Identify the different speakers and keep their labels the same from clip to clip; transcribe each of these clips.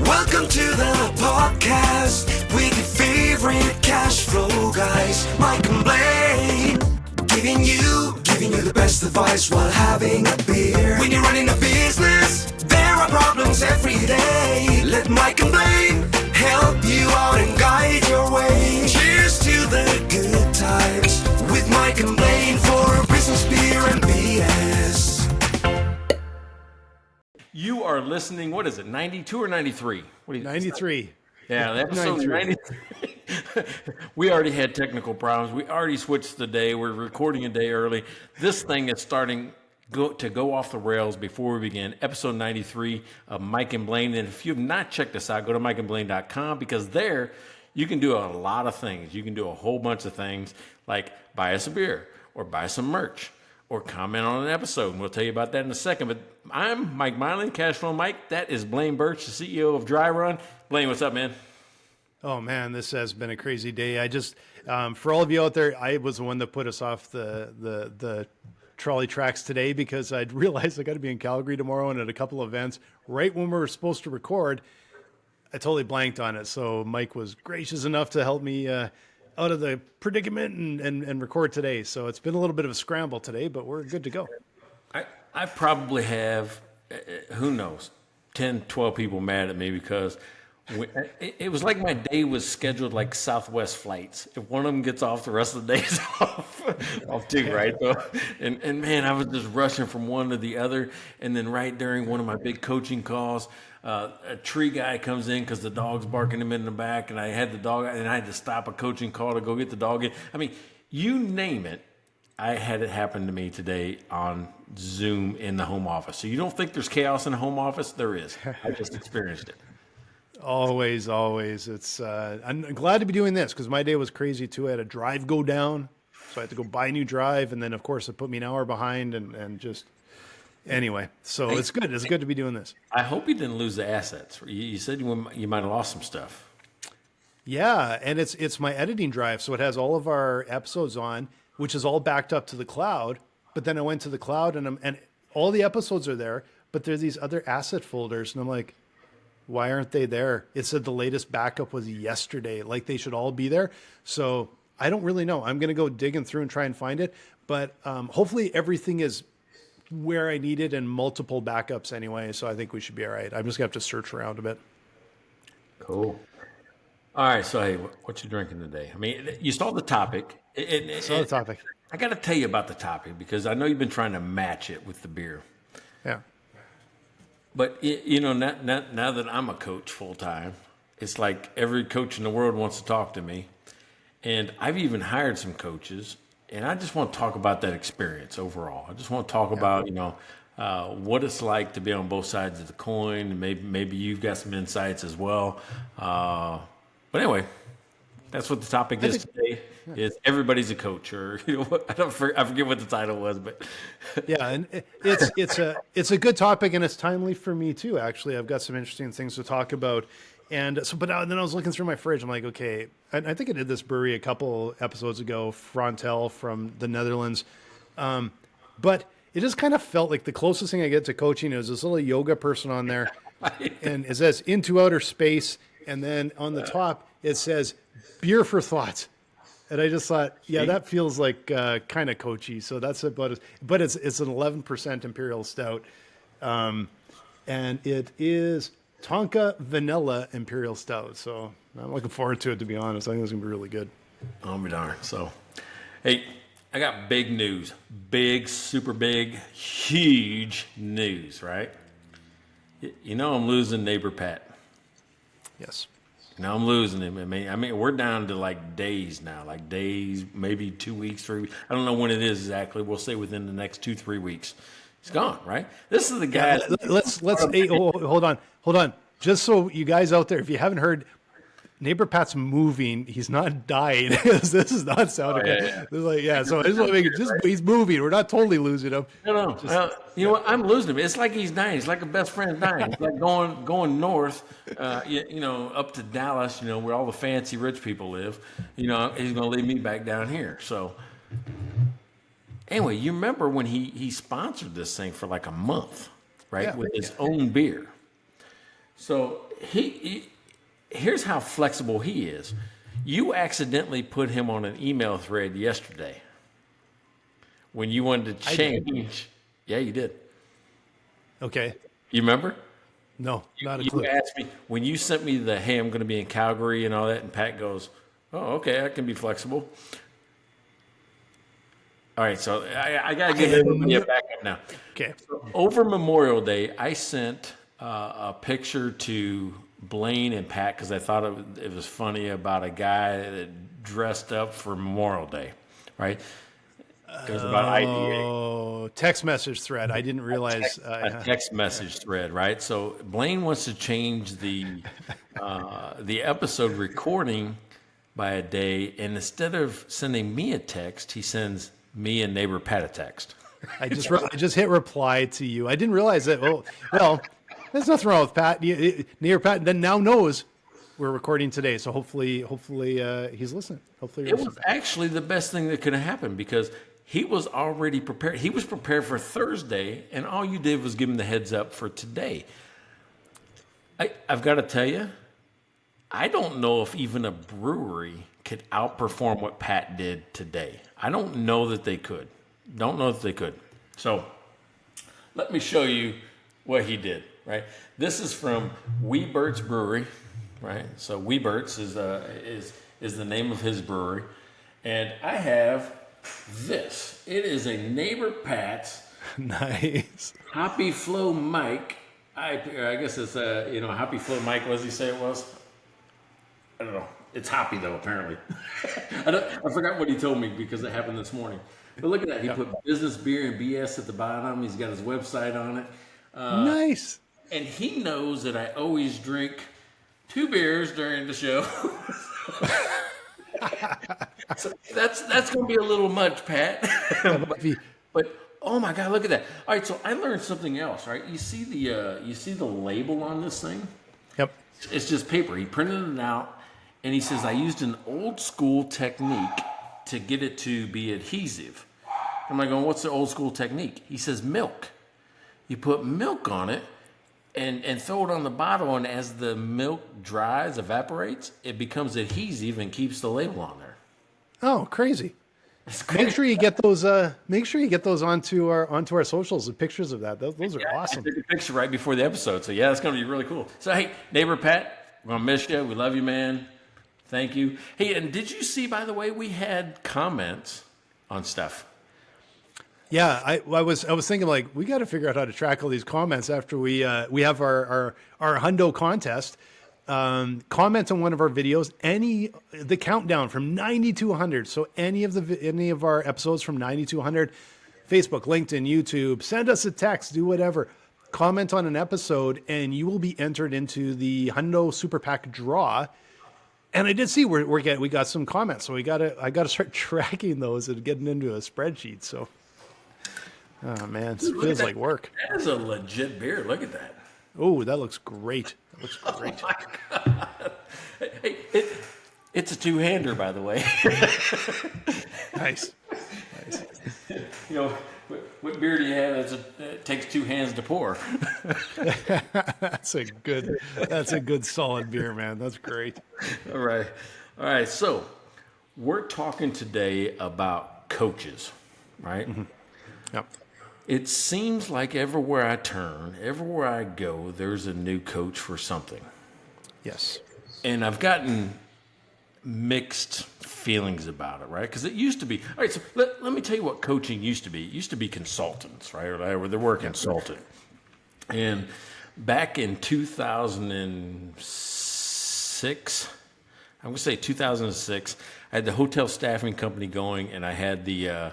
Speaker 1: Welcome to the podcast with your favorite cash flow guys, Mike and Blaine. Giving you the best advice while having a beer. When you're running a business, there are problems every day. Let Mike and Blaine help you out and guide your way. Cheers to the good times with Mike and Blaine for business, beer, and BS.
Speaker 2: You are listening, what is it, 92 or 93? What do you
Speaker 3: 93.
Speaker 2: Yeah, the episode 93. We already had technical problems. We already switched the day. We're recording a day early. This thing is starting to go off the rails before we begin. Episode 93 of Mike and Blaine. And if you have not checked us out, go to mikeandblaine.com because there you can do a lot of things. You can do a whole bunch of things like buy us a beer or buy some merch or comment on an episode. And we'll tell you about that in a second. But I'm Mike Mylan, Cashflow Mike. That is Blaine Birch, the CEO of Dry Run. Blaine, what's up, man?
Speaker 3: Oh, man, this has been a crazy day. I just, for all of you out there, I was the one that put us off the trolley tracks today because I'd realized I got to be in Calgary tomorrow and at a couple of events. Right when we were supposed to record, I totally blanked on it. So Mike was gracious enough to help me out of the predicament and record today. So it's been a little bit of a scramble today, but we're good to go.
Speaker 2: I probably have, who knows, 10, 12 people mad at me because it was like my day was scheduled like Southwest flights. If one of them gets off, the rest of the day is off too, right? So, and man, I was just rushing from one to the other. And then right during one of my big coaching calls, a tree guy comes in because the dog's barking him in the back, and I had the dog, and I had to stop a coaching call to go get the dog in. I mean, you name it, I had it happen to me today on Zoom in the home office. So you don't think there's chaos in the home office? There is. I just experienced it.
Speaker 3: Always. It's I'm glad to be doing this because my day was crazy too. I had a drive go down, so I had to go buy a new drive, and then of course it put me an hour behind, and just anyway. So it's good. It's good to be doing this.
Speaker 2: I hope you didn't lose the assets. You said you might have lost some stuff.
Speaker 3: Yeah, and it's my editing drive, so it has all of our episodes on, which is all backed up to the cloud. But then I went to the cloud, and all the episodes are there, but there's these other asset folders, and I'm like, why aren't they there? It said the latest backup was yesterday. Like they should all be there. So I don't really know. I'm going to go digging through and try and find it. But hopefully everything is where I need it and multiple backups anyway. So I think we should be all right. I'm just going to have to search around a bit.
Speaker 2: Cool. All right. So, hey, what you drinking today? I mean, you saw the topic.
Speaker 3: Saw the topic.
Speaker 2: I got to tell you about the topic because I know you've been trying to match it with the beer.
Speaker 3: Yeah.
Speaker 2: But, you know, now that I'm a coach full time, it's like every coach in the world wants to talk to me. And I've even hired some coaches, and I just want to talk about that experience overall. I just want to talk about, what it's like to be on both sides of the coin. Maybe you've got some insights as well. But anyway, that's what the topic is today. Is everybody's a coach, or I forget what the title was, but
Speaker 3: yeah, and it's a good topic, and it's timely for me too. Actually, I've got some interesting things to talk about, and so then I was looking through my fridge. I'm like, okay, I think I did this brewery a couple episodes ago, Frontaal from the Netherlands, but it just kind of felt like the closest thing I get to coaching is this little yoga person on there, and it says into outer space, and then on the top it says beer for thought. And I just thought, yeah, that feels like kind of coachy. So that's about it. But it's an 11% Imperial Stout. And it is Tonka Vanilla Imperial Stout. So I'm looking forward to it, to be honest. I think it's going to be really good.
Speaker 2: I'll be darned. So, hey, I got big news. Big, super big, huge news, right? You know I'm losing Neighbour Pat.
Speaker 3: Yes.
Speaker 2: Now I'm losing him. I mean, we're down to like days now, maybe 2 weeks, 3 weeks. I don't know when it is exactly. We'll say within the next 2-3 weeks. He's gone, right? This is the guy.
Speaker 3: Yeah, hold on. Just so you guys out there, if you haven't heard, Neighbour Pat's moving. He's not dying. This is not sounding good.
Speaker 2: Yeah.
Speaker 3: This is like, yeah. So I just want to make it. He's moving. We're not totally losing him.
Speaker 2: No. You know what? I'm losing him. It's like he's dying. It's like a best friend dying. It's like going north, up to Dallas, where all the fancy rich people live. He's going to leave me back down here. So anyway, you remember when he sponsored this thing for like a month, right?
Speaker 3: Yeah.
Speaker 2: With his own beer. So here's how flexible he is. You accidentally put him on an email thread yesterday when you wanted to change. Yeah, you did.
Speaker 3: Okay.
Speaker 2: You remember?
Speaker 3: No, not a
Speaker 2: You
Speaker 3: clue.
Speaker 2: asked me when you sent me the, hey, I'm going to be in Calgary and all that, and Pat goes, oh, okay, I can be flexible. All right, so I got to give everybody a backup now.
Speaker 3: Okay.
Speaker 2: So over Memorial Day, I sent a picture to Blaine and Pat because I thought it was funny about a guy that dressed up for Memorial Day, right? It was about IDA.
Speaker 3: Oh, text message thread. I didn't realize.
Speaker 2: A text message thread, right? So Blaine wants to change the episode recording by a day, and instead of sending me a text, he sends me and neighbor Pat a text.
Speaker 3: I just hit reply to you. I didn't realize that. Well, there's nothing wrong with Pat. Neighbor Pat then now knows we're recording today, so hopefully he's listening. Hopefully,
Speaker 2: It was actually the best thing that could have happened because he was already prepared. He was prepared for Thursday, and all you did was give him the heads up for today. I've got to tell you, I don't know if even a brewery could outperform what Pat did today. I don't know that they could. Don't know that they could. So let me show you what he did, right? This is from Webert's Brewery, right? So Webert's is the name of his brewery. And I have this. It is a Neighbor Pat's
Speaker 3: nice
Speaker 2: Hoppy Flow mic. I guess it's Hoppy Flow mic. What does he say it was? I don't know. It's Hoppy though, apparently. I forgot what he told me because it happened this morning. But look at that. He put business beer and BS at the bottom. He's got his website on it.
Speaker 3: Nice.
Speaker 2: And he knows that I always drink 2 beers during the show. So that's going to be a little much, Pat. but oh my God, look at that! All right, so I learned something else. Right, you see the label on this thing?
Speaker 3: Yep.
Speaker 2: It's just paper. He printed it out, and he says I used an old school technique to get it to be adhesive. I'm like, going, what's the old school technique? He says milk. You put milk on it. And throw it on the bottle, and as the milk dries, evaporates, it becomes adhesive and keeps the label on there.
Speaker 3: Oh, crazy! Make sure you get those. Make sure you get those onto our socials and pictures of that. Those are awesome.
Speaker 2: I took a picture right before the episode, so yeah, it's going to be really cool. So hey, neighbor Pat, we're gonna miss you. We love you, man. Thank you. Hey, and did you see, by the way, we had comments on stuff.
Speaker 3: Yeah, I was thinking like we got to figure out how to track all these comments after we have our hundo contest. Comment on one of our videos, the countdown from 90 to 100. So any of our episodes from 90 to 100, Facebook, LinkedIn, YouTube, send us a text, do whatever. Comment on an episode, and you will be entered into the Hundo Super Pack draw. And I did see we got some comments, so I gotta start tracking those and getting into a spreadsheet. So. Oh man, it feels like work.
Speaker 2: That is a legit beer. Look at that.
Speaker 3: Oh, that looks great. That looks great.
Speaker 2: Oh my God. Hey, it's a 2-hander, by the way.
Speaker 3: Nice.
Speaker 2: You know, what beer do you have it takes 2 hands to pour?
Speaker 3: That's a good solid beer, man. That's great.
Speaker 2: All right. So we're talking today about coaches, right?
Speaker 3: Mm-hmm. Yep.
Speaker 2: It seems like everywhere I turn, everywhere I go, there's a new coach for something.
Speaker 3: Yes.
Speaker 2: And I've gotten mixed feelings about it, right? Because it used to be, all right, so let me tell you what coaching used to be. It used to be consultants, right? Or they were a consultant. And back in 2006, I'm going to say 2006, I had the hotel staffing company going, and I had the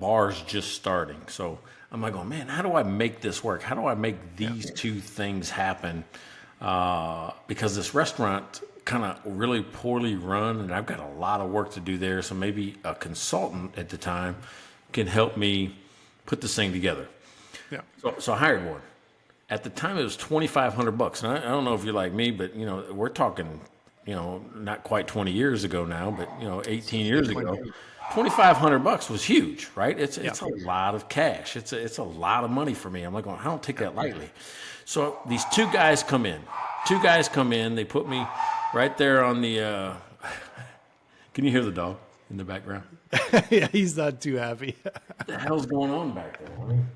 Speaker 2: bars just starting. So I'm like, man, how do I make this work? How do I make these two things happen? Because this restaurant kind of really poorly run, and I've got a lot of work to do there. So maybe a consultant at the time can help me put this thing together.
Speaker 3: Yeah.
Speaker 2: So I hired one. At the time, it was $2,500. And I don't know if you're like me, but we're talking, not quite 20 years ago now, but 18 years ago. $2,500 was huge, right? It's a lot of cash. It's a lot of money for me. I'm like, well, I don't take that lightly. So these two guys come in. They put me right there on the. Can you hear the dog in the background?
Speaker 3: Yeah, he's not too happy.
Speaker 2: What the hell's going on back there?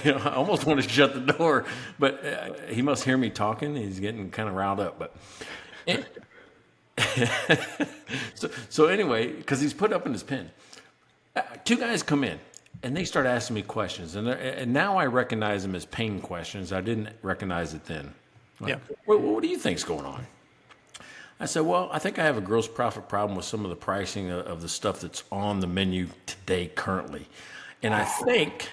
Speaker 2: I almost want to shut the door, but he must hear me talking. He's getting kind of riled up. But so anyway, because he's put up in his pen, two guys come in and they start asking me questions, and now I recognize them as pain questions. I didn't recognize it then. Like, what do you think's going on? I said, well, I think I have a gross profit problem with some of the pricing of the stuff that's on the menu today currently, and I think.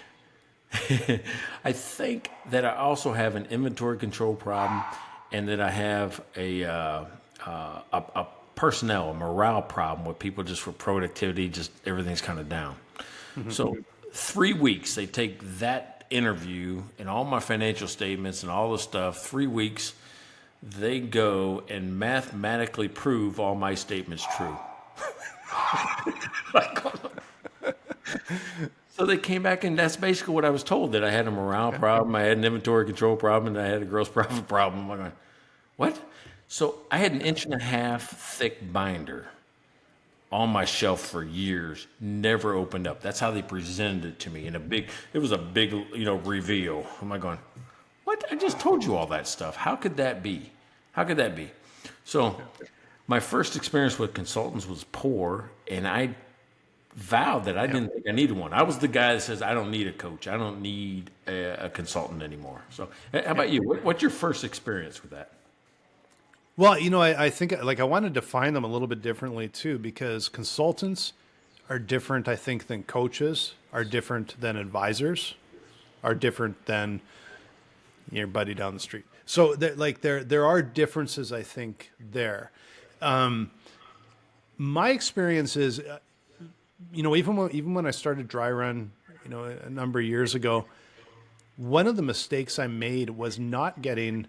Speaker 2: I think that I also have an inventory control problem, and that I have a personnel, a morale problem with people just for productivity, just everything's kind of down. Mm-hmm. So 3 weeks, they take that interview and all my financial statements and all the stuff, 3 weeks, they go and mathematically prove all my statements true. So they came back, and that's basically what I was told, that I had a morale problem, I had an inventory control problem, and I had a gross profit problem. I'm like, what? So I had an 1.5 inch thick binder on my shelf for years, never opened up. That's how they presented it to me it was a big, reveal. I'm like going, what? I just told you all that stuff. How could that be? So my first experience with consultants was poor, and I vowed that I didn't think I needed one. I was the guy that says, I don't need a coach. I don't need a consultant anymore. So how about you? What's your first experience with that?
Speaker 3: Well, I think I want to define them a little bit differently too, because consultants are different, I think, than coaches, are different than advisors, are different than your buddy down the street. So there are differences, I think, there. My experience is, even when I started Dry Run, a number of years ago, one of the mistakes I made was not getting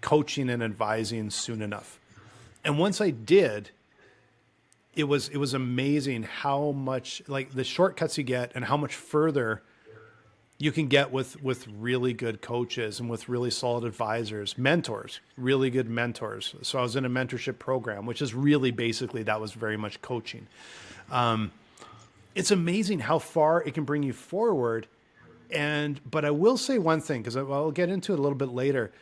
Speaker 3: coaching and advising soon enough. And once I did, it was amazing how much, like, the shortcuts you get and how much further you can get with really good coaches and with really solid advisors, mentors, really good mentors. So I was in a mentorship program, which is really basically, that was very much coaching. It's amazing how far it can bring you forward. But I will say one thing, because I'll get into it a little bit later.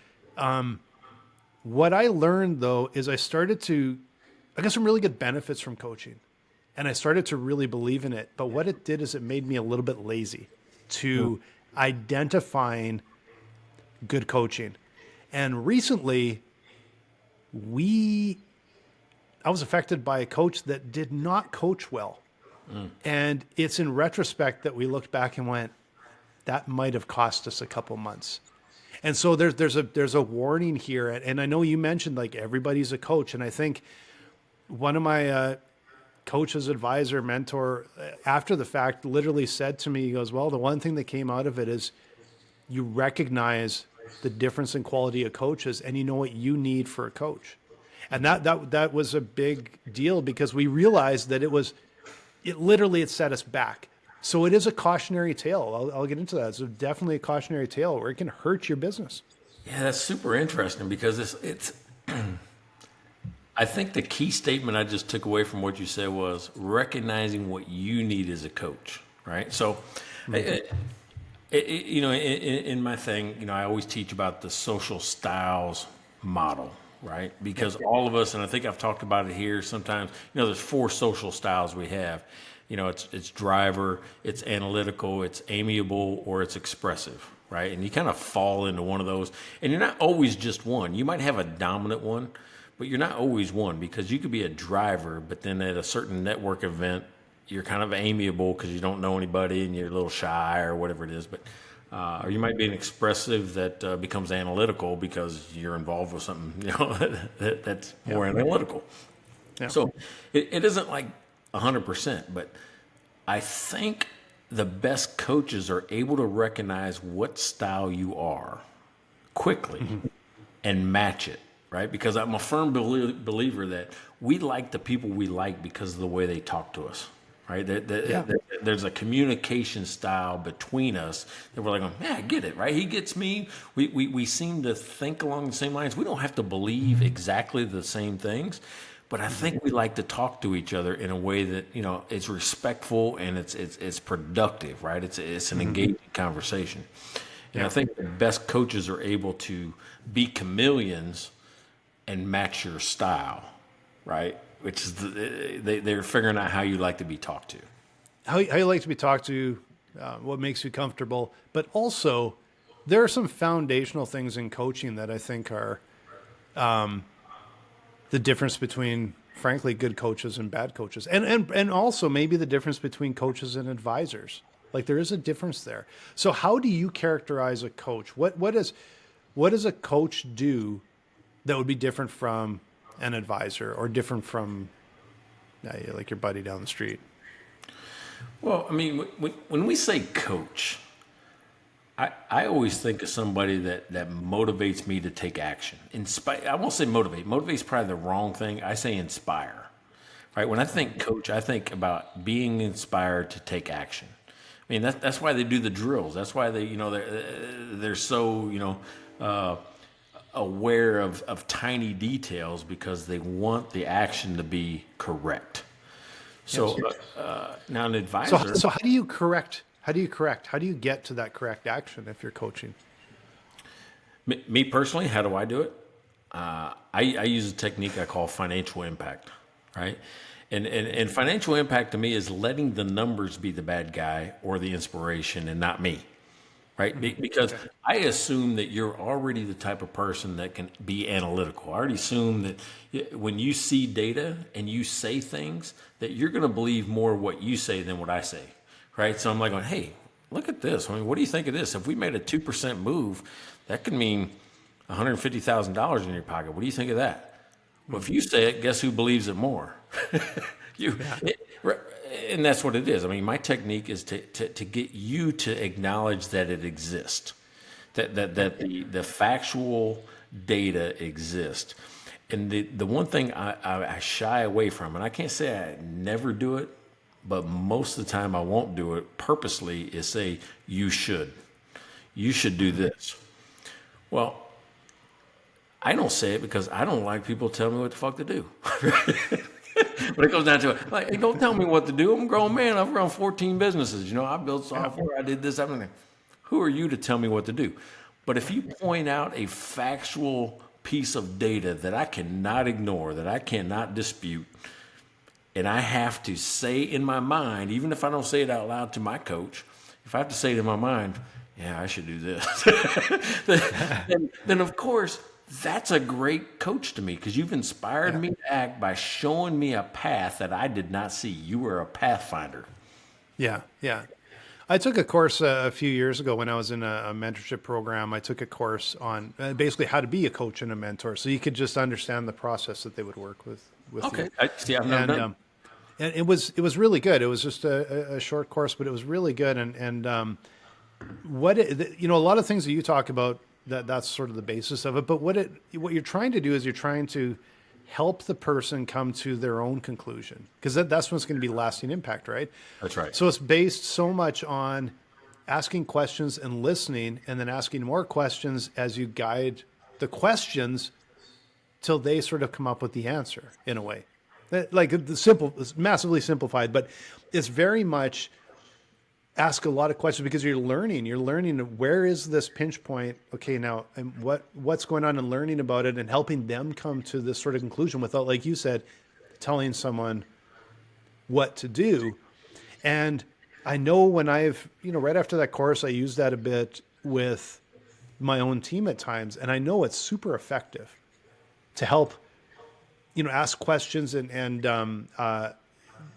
Speaker 3: What I learned, though, is I got some really good benefits from coaching, and I started to really believe in it. But what it did is it made me a little bit lazy to identifying good coaching. And recently, I was affected by a coach that did not coach well. And it's in retrospect that we looked back and went, that might have cost us a couple months. And so there's a warning here. And I know you mentioned, like, everybody's a coach. And I think one of my coaches, advisor, mentor, after the fact, literally said to me, he goes, well, the one thing that came out of it is you recognize the difference in quality of coaches, and you know what you need for a coach. And that was a big deal, because we realized that it set us back. So it is a cautionary tale. I'll get into that. It's definitely a cautionary tale where it can hurt your business.
Speaker 2: Yeah, that's super interesting, because it's I think the key statement I just took away from what you said was recognizing what you need as a coach, right? So, in my thing, I always teach about the social styles model, right? Because all of us, and I think I've talked about it here sometimes, there's 4 social styles we have. It's driver, it's analytical, it's amiable, or it's expressive, right? And you kind of fall into one of those. And you're not always just one. You might have a dominant one, but you're not always one, because you could be a driver, but then at a certain network event, you're kind of amiable because you don't know anybody and you're a little shy or whatever it is. But or you might be an expressive that becomes analytical because you're involved with something that's more analytical. Yeah. So it isn't like 100%, but I think the best coaches are able to recognize what style you are quickly and match it, right? Because I'm a firm believer that we like the people we like because of the way they talk to us. right?
Speaker 3: Yeah.
Speaker 2: There's a communication style between us that we're like, yeah, I get it, right? He gets me. We seem to think along the same lines. We don't have to believe exactly the same things, but I think we like to talk to each other in a way that, you know, it's respectful and it's productive, right? It's an engaging conversation. And I think the best coaches are able to be chameleons and match your style, right? Which is they're figuring out how you like to be talked to.
Speaker 3: How you like to be talked to, what makes you comfortable, but also there are some foundational things in coaching that I think are the difference between, frankly, good coaches and bad coaches, and also maybe the difference between coaches and advisors. Like there is a difference there. So how do you characterize a coach? What does a coach do that would be different from an advisor or different from like your buddy down the street?
Speaker 2: Well, I mean, when we say coach, I always think of somebody that motivates me to take action. Inspire. I won't say motivate. Motivate is probably the wrong thing. I say inspire. Right? When I think coach, I think about being inspired to take action. I mean, that's why they do the drills. That's why they, you know, they're so, you know, aware of tiny details because they want the action to be correct. So now an advisor.
Speaker 3: So how do you correct? How do you get to that correct action if you're coaching?
Speaker 2: Me personally, how do I do it? I use a technique I call financial impact, right? And financial impact to me is letting the numbers be the bad guy or the inspiration and not me, right? Because I assume that you're already the type of person that can be analytical. I already assume that when you see data and you say things, that you're going to believe more what you say than what I say, right? So I'm like, hey, look at this. I mean, what do you think of this? If we made a 2% move, that could mean $150,000 in your pocket. What do you think of that? Well, if you say it, guess who believes it more? And that's what it is. I mean, my technique is to get you to acknowledge that it exists, that the factual data exists. And the one thing I shy away from, and I can't say I never do it, but most of the time I won't do it purposely, is say, you should do this. Well, I don't say it because I don't like people telling me what the fuck to do. When it goes down to it, like, hey, don't tell me what to do. I'm a grown man. I've run 14 businesses. You know, I built software. I did this. I mean, who are you to tell me what to do? But if you point out a factual piece of data that I cannot ignore, that I cannot dispute, and I have to say in my mind, even if I don't say it out loud to my coach, if I have to say it in my mind, yeah, I should do this, then of course, that's a great coach to me because you've inspired me to act by showing me a path that I did not see. You were a pathfinder.
Speaker 3: Yeah. I took a course a few years ago when I was in a mentorship program. I took a course on basically how to be a coach and a mentor, so you could just understand the process that they would work with
Speaker 2: Okay,
Speaker 3: you.
Speaker 2: I've never done.
Speaker 3: And it was really good. It was just a short course, but it was really good. And a lot of things that you talk about, that's sort of the basis of it. But what you're trying to do is you're trying to help the person come to their own conclusion, because that's what's going to be lasting impact, right?
Speaker 2: That's right.
Speaker 3: So it's based so much on asking questions and listening, and then asking more questions as you guide the questions till they sort of come up with the answer in a way. Like it's massively simplified, but it's very much ask a lot of questions because you're learning where is this pinch point. Okay, now and what's going on, and learning about it and helping them come to this sort of conclusion without, like you said, telling someone what to do. And I know when right after that course, I used that a bit with my own team at times. And I know it's super effective to help, ask questions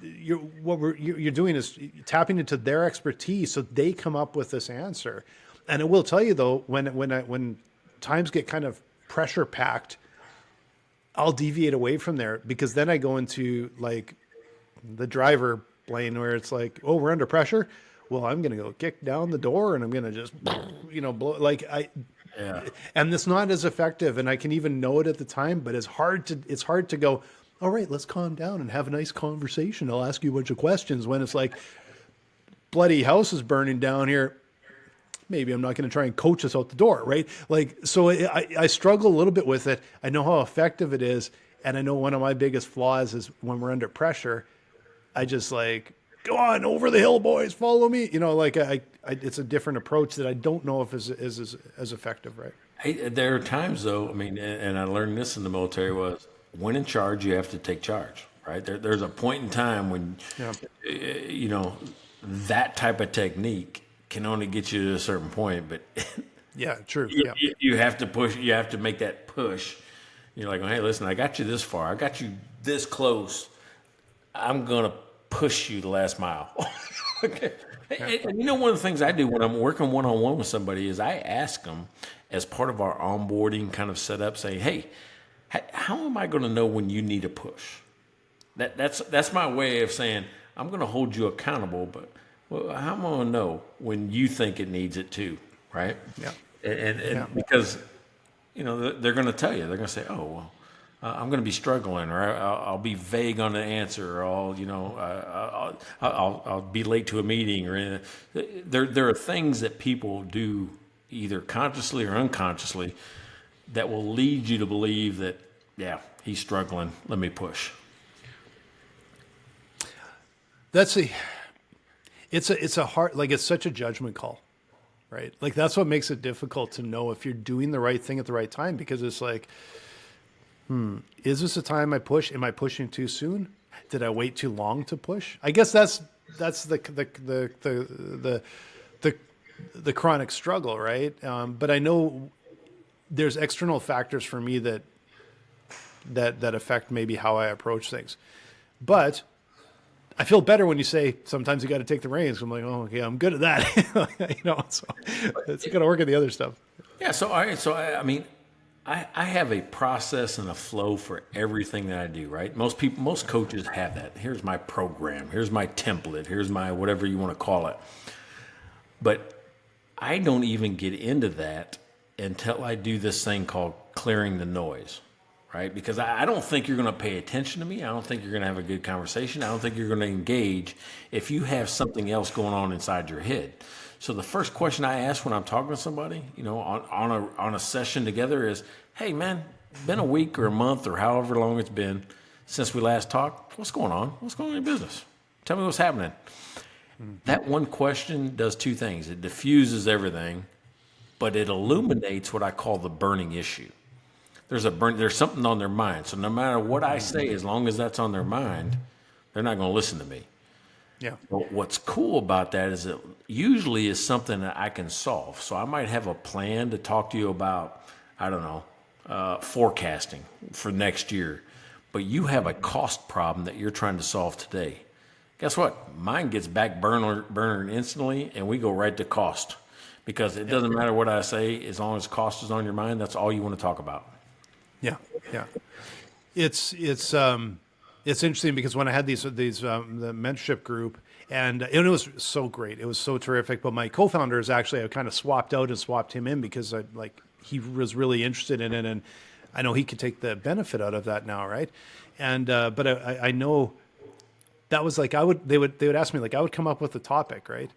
Speaker 3: you're doing is tapping into their expertise so they come up with this answer. And I will tell you though, when times get kind of pressure packed, I'll deviate away from there, because then I go into like the driver Blaine, where it's like, oh, we're under pressure. Well, I'm going to go kick down the door and I'm going to just, blow and it's not as effective. And I can even know it at the time, but it's hard to go, all right, let's calm down and have a nice conversation. I'll ask you a bunch of questions. When it's like, bloody house is burning down here, maybe I'm not going to try and coach us out the door, right? Like, so I struggle a little bit with it. I know how effective it is. And I know one of my biggest flaws is when we're under pressure, I just like, go on over the hill, boys, follow me. You know, like it's a different approach that I don't know if is as effective, right?
Speaker 2: There are times though, I mean, and I learned this in the military was when in charge, you have to take charge, right? There's a point in time when, you know, that type of technique can only get you to a certain point, but
Speaker 3: yeah, true.
Speaker 2: You have to push, you have to make that push. You're like, hey, listen, I got you this far. I got you this close. I'm going to push you the last mile. Okay. And you know, one of the things I do when I'm working one-on-one with somebody is I ask them as part of our onboarding kind of setup, say, hey, how am I going to know when you need a push? That's my way of saying, I'm going to hold you accountable, but well, how am I going to know when you think it needs it too, right?
Speaker 3: Yeah.
Speaker 2: And because, you know, they're going to tell you, they're going to say, oh, well, I'm going to be struggling, or I'll be vague on the answer, or I'll be late to a meeting, or anything. There are things that people do either consciously or unconsciously that will lead you to believe that, yeah, he's struggling. Let me push.
Speaker 3: It's a hard, like it's such a judgment call, right? Like that's what makes it difficult to know if you're doing the right thing at the right time, because it's like, is this the time I push? Am I pushing too soon? Did I wait too long to push? I guess that's the chronic struggle, right? But I know there's external factors for me that affect maybe how I approach things. But I feel better when you say sometimes you got to take the reins. I'm like, oh, okay, I'm good at that. You know, so it's got to work at the other stuff.
Speaker 2: Yeah. I mean, I have a process and a flow for everything that I do, right? Most coaches have that. Here's my program. Here's my template. Here's my whatever you want to call it. But I don't even get into that until I do this thing called clearing the noise, right? Because I don't think you're going to pay attention to me. I don't think you're going to have a good conversation. I don't think you're going to engage if you have something else going on inside your head. So the first question I ask when I'm talking to somebody, you know, on a session together is, hey man, been a week or a month or however long it's been since we last talked. What's going on? What's going on in your business? Tell me what's happening. That one question does two things. It diffuses everything, but it illuminates what I call the burning issue. There's something on their mind. So no matter what I say, as long as that's on their mind, they're not going to listen to me.
Speaker 3: Yeah.
Speaker 2: But what's cool about that is it usually is something that I can solve. So I might have a plan to talk to you about, I don't know, forecasting for next year, but you have a cost problem that you're trying to solve today. Guess what? Mine gets back burner instantly, and we go right to cost, because it doesn't matter what I say, as long as cost is on your mind, that's all you want to talk about.
Speaker 3: Yeah. It's interesting because when I had the mentorship group, and it was so great, it was so terrific. But my co-founders actually, I kind of swapped out and swapped him in because he was really interested in it, and I know he could take the benefit out of that now, right? And but I know that was like they would ask me, like I would come up with a topic, right?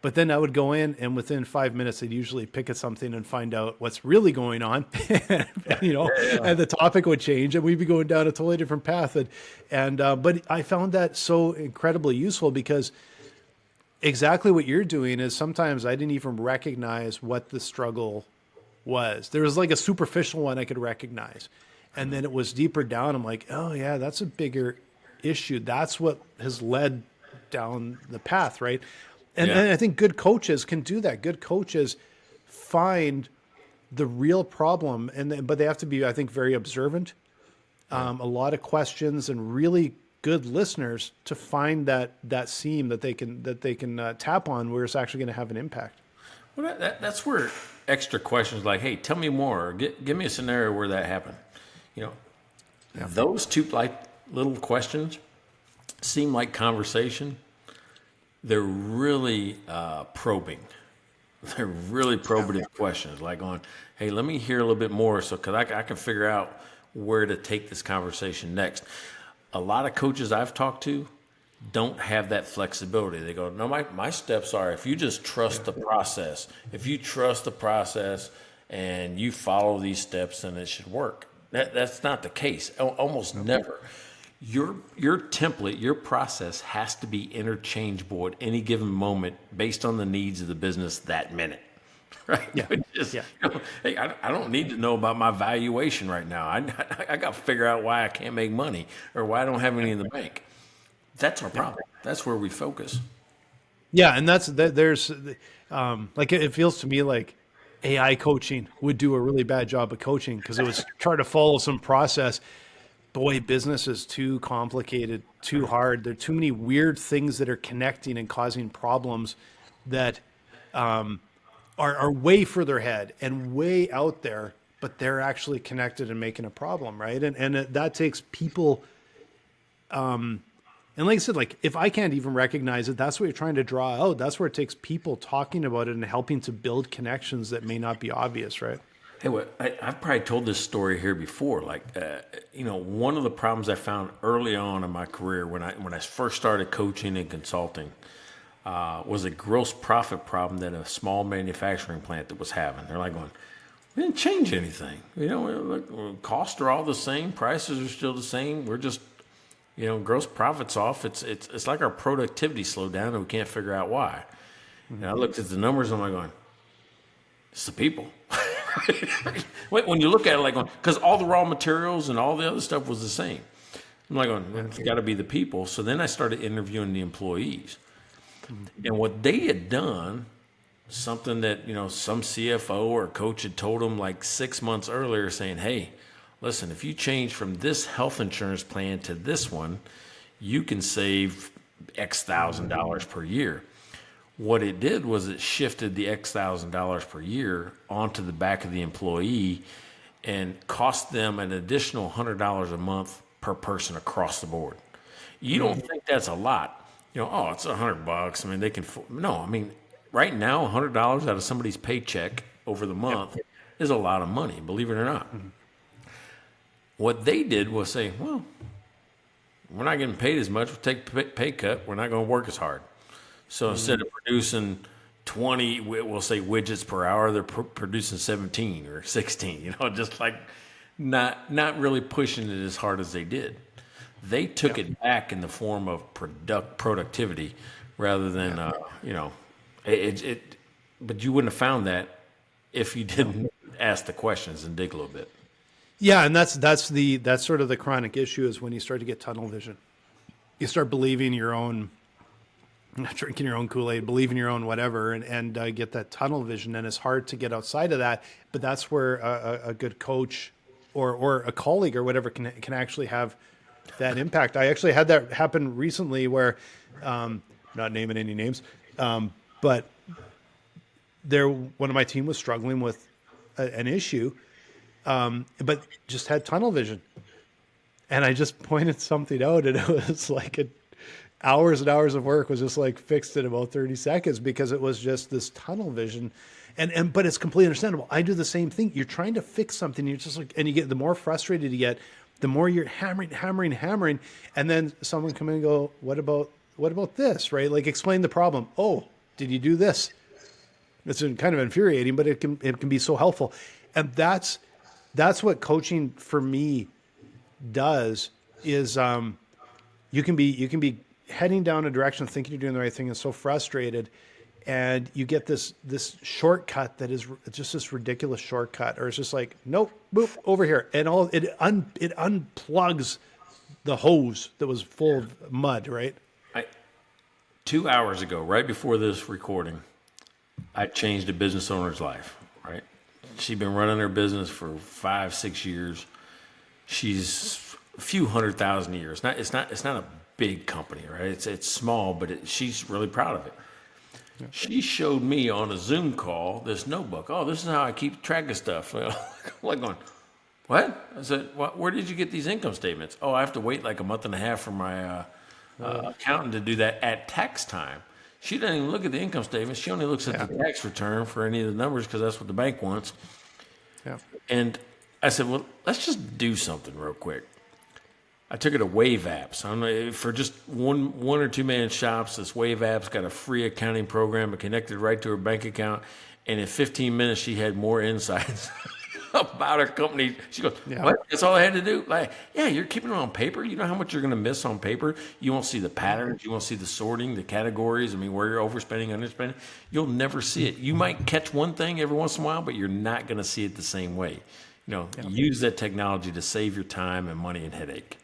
Speaker 3: But then I would go in, and within 5 minutes, they'd usually pick at something and find out what's really going on, you know, and the topic would change, and we'd be going down a totally different path. But I found that so incredibly useful, because exactly what you're doing is sometimes I didn't even recognize what the struggle was. There was like a superficial one I could recognize, and then it was deeper down. I'm like, oh yeah, that's a bigger issue. That's what has led down the path, right? And I think good coaches can do that. Good coaches find the real problem, but they have to be, I think, very observant. A lot of questions, and really good listeners to find that seam that they can tap on where it's actually going to have an impact.
Speaker 2: Well, that's where extra questions like, "Hey, tell me more. Or give me a scenario where that happened." You know, those two like little questions seem like conversation. They're really probing. They're really probative questions, like going, hey, let me hear a little bit more, because I can figure out where to take this conversation next. a lot of coaches I've talked to don't have that flexibility. They go, no, my steps are, if you just trust the process, and you follow these steps, then it should work. That's not the case. Almost never. Your template, your process has to be interchangeable at any given moment based on the needs of the business that minute. Right?
Speaker 3: Yeah.
Speaker 2: Hey, I don't need to know about my valuation right now. I got to figure out why I can't make money or why I don't have any in the bank. That's our problem. That's where we focus.
Speaker 3: Yeah, and there's like it feels to me like AI coaching would do a really bad job of coaching because it was try to follow some process. Boy, business is too complicated, too hard. There are too many weird things that are connecting and causing problems that are way further ahead and way out there, but they're actually connected and making a problem, right? And that takes people. And like I said, like if I can't even recognize it, that's what you're trying to draw out. That's where it takes people talking about it and helping to build connections that may not be obvious, right?
Speaker 2: Hey, I've probably told this story here before. Like, one of the problems I found early on in my career when I first started coaching and consulting was a gross profit problem that a small manufacturing plant that was having. They're like going, we didn't change anything. Costs are all the same, prices are still the same. We're just gross profits off. It's like our productivity slowed down and we can't figure out why. And I looked at the numbers and I'm like going, it's the people. When you look at it like going, because all the raw materials and all the other stuff was the same. I'm like going, it's got to be the people. So then I started interviewing the employees. And what they had done, something that, some CFO or coach had told them like 6 months earlier saying, hey, listen, if you change from this health insurance plan to this one, you can save X $1,000 per year. What it did was it shifted the X $1,000 per year onto the back of the employee and cost them an additional $100 a month per person across the board. You don't think that's a lot. It's $100. I mean, they can, no, I mean, right now, $100 out of somebody's paycheck over the month is a lot of money, believe it or not. What they did was say, well, we're not getting paid as much. We'll take a pay cut. We're not going to work as hard. So instead of producing 20, we'll say widgets per hour, they're producing 17 or 16, just like not really pushing it as hard as they did. They took it back in the form of productivity rather than, but you wouldn't have found that if you didn't ask the questions and dig a little bit.
Speaker 3: Yeah, and that's sort of the chronic issue is when you start to get tunnel vision. You start believing your own, not drinking your own Kool-Aid, believing your own whatever, and get that tunnel vision. And it's hard to get outside of that. But that's where a good coach or a colleague or whatever can actually have that impact. I actually had that happen recently where, not naming any names, but one of my team was struggling with an issue. But just had tunnel vision. And I just pointed something out and it was like hours and hours of work was just like fixed in about 30 seconds because it was just this tunnel vision. But it's completely understandable. I do the same thing. You're trying to fix something. You're just like, and you get, the more frustrated you get, the more you're hammering. And then someone come in and go, what about this? Right? Like explain the problem. Oh, did you do this? It's kind of infuriating, but it can be so helpful. And that's what coaching for me does is you can be heading down a direction thinking you're doing the right thing and so frustrated, and you get this shortcut that is just this ridiculous shortcut, or it's just like, nope, boop, over here, and it unplugs the hose that was full of mud, right?
Speaker 2: 2 hours ago, right before this recording, I changed a business owner's life, right? She'd been running her business for 5-6 years. She's a few 100,000 a year. It's not a big company, right? It's small, but she's really proud of it. Yeah. She showed me on a Zoom call this notebook. Oh, this is how I keep track of stuff. I'm like going, what? I said, where did you get these income statements? Oh, I have to wait like a month and a half for my accountant to do that at tax time. She doesn't even look at the income statement. She only looks at the tax return for any of the numbers because that's what the bank wants. Yeah. And I said, well, let's just do something real quick. I took it to Wave Apps. I don't know, for just one or two man shops. This Wave Apps got a free accounting program. It connected right to her bank account, and in 15 minutes, she had more insights about her company. She goes, "What? That's all I had to do?" Like, yeah, you're keeping it on paper. You know how much you're going to miss on paper. You won't see the patterns. You won't see the sorting, the categories. I mean, where you're overspending, underspending. You'll never see it. You might catch one thing every once in a while, but you're not going to see it the same way. Use that technology to save your time and money and headache.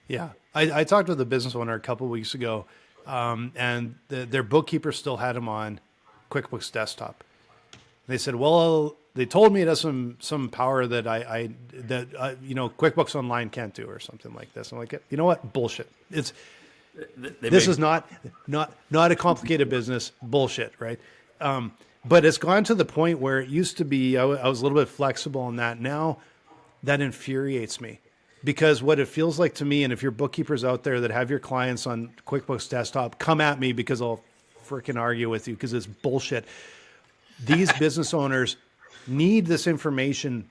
Speaker 3: Yeah. I talked with a business owner a couple of weeks ago, and their bookkeeper still had him on QuickBooks Desktop. They said, well, they told me it has some power that QuickBooks Online can't do or something like this. I'm like, you know what? Bullshit. This is not a complicated business. Bullshit, right? But it's gone to the point where it used to be, I was a little bit flexible on that. Now that infuriates me. Because what it feels like to me, and if your bookkeepers out there that have your clients on QuickBooks Desktop, come at me because I'll freaking argue with you because it's bullshit. These business owners need this information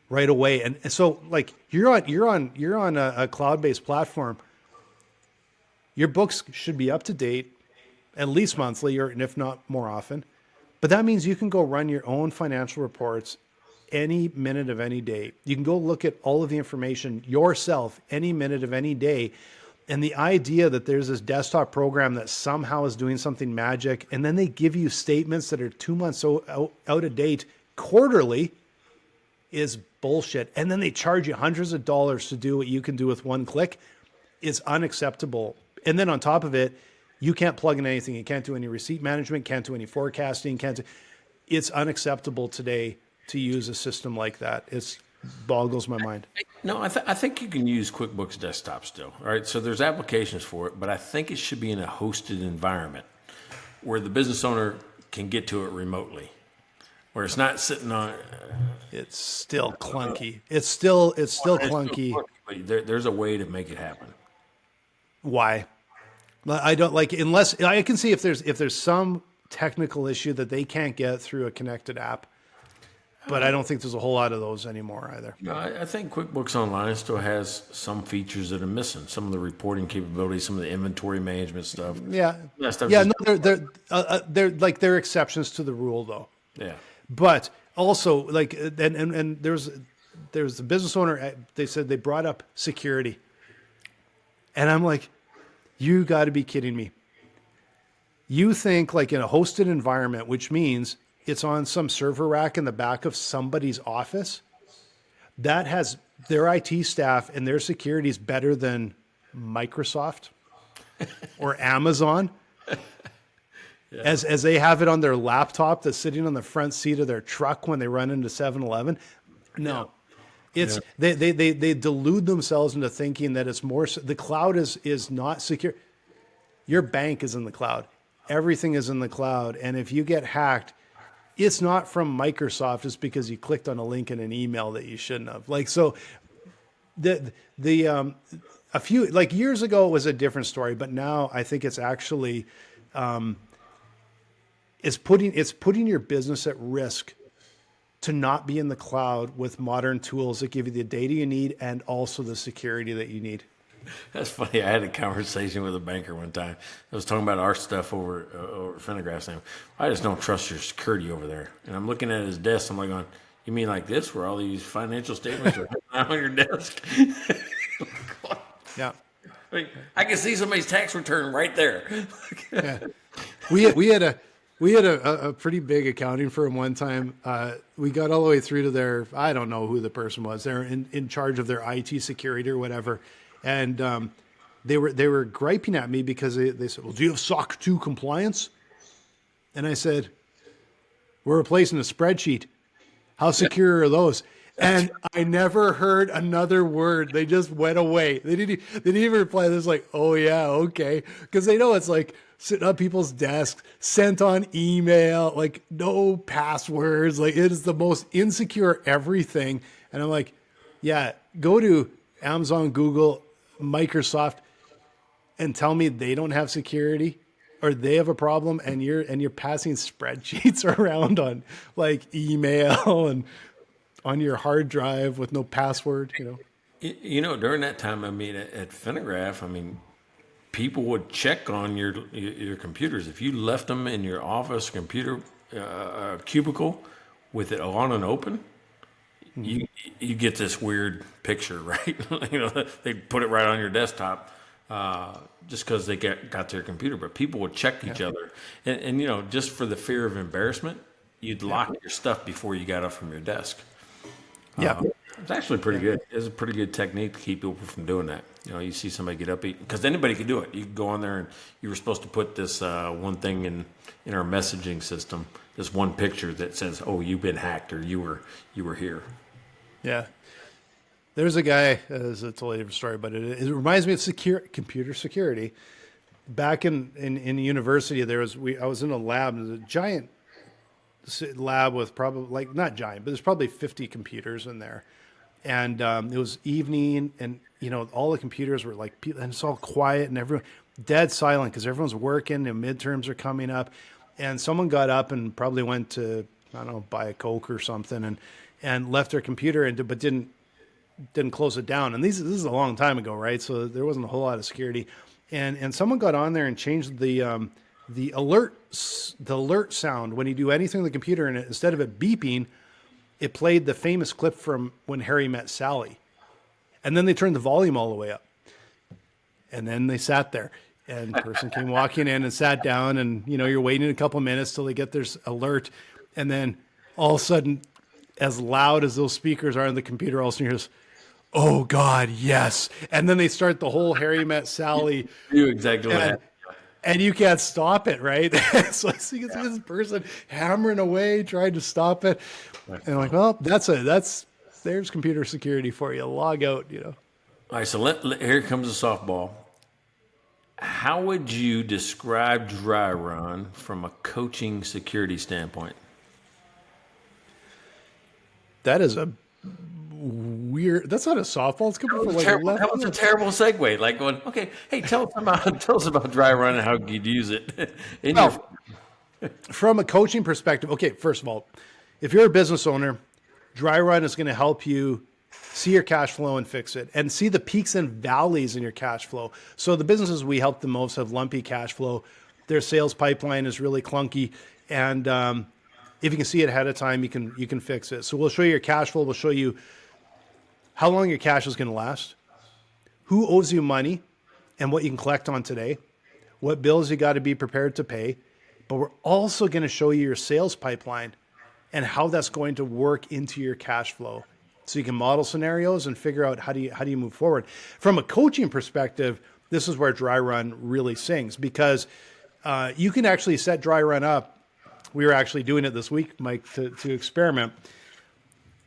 Speaker 3: right away, and so like you're on a cloud-based platform. Your books should be up to date, at least monthly, or and if not more often. But that means you can go run your own financial reports any minute of any day. You can go look at all of the information yourself any minute of any day. And the idea that there's this desktop program that somehow is doing something magic, and then they give you statements that are 2 months out of date quarterly is bullshit. And then they charge you hundreds of dollars to do what you can do with one click is unacceptable. And then on top of it, you can't plug in anything. You can't do any receipt management, can't do any forecasting, it's unacceptable today to use a system like that. It boggles my mind.
Speaker 2: No, I think you can use QuickBooks Desktop still. All right, so there's applications for it, but I think it should be in a hosted environment where the business owner can get to it remotely, where it's not sitting on.
Speaker 3: It's still clunky. It's still clunky.
Speaker 2: But there's a way to make it happen.
Speaker 3: Why? I don't like unless I can see if there's some technical issue that they can't get through a connected app. But I don't think there's a whole lot of those anymore either.
Speaker 2: No, I think QuickBooks Online still has some features that are missing. Some of the reporting capabilities, some of the inventory management stuff.
Speaker 3: Yeah, they're exceptions to the rule though.
Speaker 2: Yeah,
Speaker 3: but also like and there's the business owner. They said they brought up security, and I'm like, you got to be kidding me. You think like in a hosted environment, which means it's on some server rack in the back of somebody's office that has their IT staff and their security is better than Microsoft or Amazon as they have it on their laptop that's sitting on the front seat of their truck when they run into 7-Eleven. No, it's they delude themselves into thinking that it's more. The cloud is not secure. Your bank is in the cloud. Everything is in the cloud. And if you get hacked, it's not from Microsoft. It's because you clicked on a link in an email that you shouldn't have. Like, so a few, like years ago it was a different story, but now I think it's actually, it's putting your business at risk to not be in the cloud with modern tools that give you the data you need and also the security that you need.
Speaker 2: That's funny. I had a conversation with a banker one time. I was talking about our stuff over Finnegraph saying, I just don't trust your security over there. And I'm looking at his desk. I'm like, going, you mean like this, where all these financial statements are on your desk?
Speaker 3: Yeah.
Speaker 2: I can see somebody's tax return right there.
Speaker 3: Yeah. We had a pretty big accounting firm one time. We got all the way through to their, I don't know who the person was. They're in charge of their IT security or whatever. And they were griping at me because they said, well, do you have SOC 2 compliance? And I said, we're replacing a spreadsheet. How secure are those? And I never heard another word. They just went away. They didn't even reply. They was like, oh yeah, okay. Because they know it's like sitting on people's desks, sent on email, like no passwords. Like it is the most insecure everything. And I'm like, yeah, go to Amazon, Google, Microsoft and tell me they don't have security or they have a problem and you're passing spreadsheets around on like email and on your hard drive with no password,
Speaker 2: During that time, I mean, at Finnegraph, I mean, people would check on your computers. If you left them in your office computer cubicle with it on and open, you you get this weird picture, right? They put it right on your desktop just because they got their computer. But people would check each other, and just for the fear of embarrassment, you'd lock your stuff before you got up from your desk.
Speaker 3: Yeah.
Speaker 2: It's actually pretty good. It's a pretty good technique to keep people from doing that. You see somebody get up, because anybody could do it. You could go on there, and you were supposed to put this one thing in our messaging system, this one picture that says, "Oh, you've been hacked," or "You were here."
Speaker 3: Yeah. There's a guy, it's a totally different story, but it reminds me of computer security. Back in university, I was in a lab, there's a giant lab with probably, like, not giant, but there's probably 50 computers in there. And it was evening, and all the computers were like, and it's all quiet, and everyone dead silent because everyone's working, and midterms are coming up. And someone got up and probably went to, I don't know, buy a Coke or something, and left their computer, but didn't close it down. And this is a long time ago, right? So there wasn't a whole lot of security. And someone got on there and changed the alert sound when you do anything on the computer, and instead of it beeping, it played the famous clip from When Harry Met Sally. And then they turned the volume all the way up. And then they sat there, and the person came walking in and sat down, and you're waiting a couple minutes till they get their alert. And then all of a sudden, as loud as those speakers are on the computer, all of a sudden you hear, "Oh God, yes." And then they start the whole Harry Met Sally.
Speaker 2: Do exactly that.
Speaker 3: And you can't stop it, right? So I see this person hammering away, trying to stop it. And I'm like, well, there's computer security for you. Log out,
Speaker 2: All right, so here comes a softball. How would you describe dry run from a coaching security standpoint?
Speaker 3: That is a weird. That's not a softball. It's coming from left.
Speaker 2: That was a terrible segue. Like going, okay, hey, tell us about dry run and how you'd use it.
Speaker 3: From a coaching perspective, okay. First of all, if you're a business owner, dry run is going to help you see your cash flow and fix it, and see the peaks and valleys in your cash flow. So the businesses we help the most have lumpy cash flow. Their sales pipeline is really clunky, and if you can see it ahead of time, you can fix it. So we'll show you your cash flow. We'll show you how long your cash is going to last, who owes you money, and what you can collect on today, what bills you got to be prepared to pay. But we're also going to show you your sales pipeline and how that's going to work into your cash flow, so you can model scenarios and figure out how do you move forward. From a coaching perspective, this is where dry run really sings, because you can actually set dry run up. We were actually doing it this week, Mike, to experiment.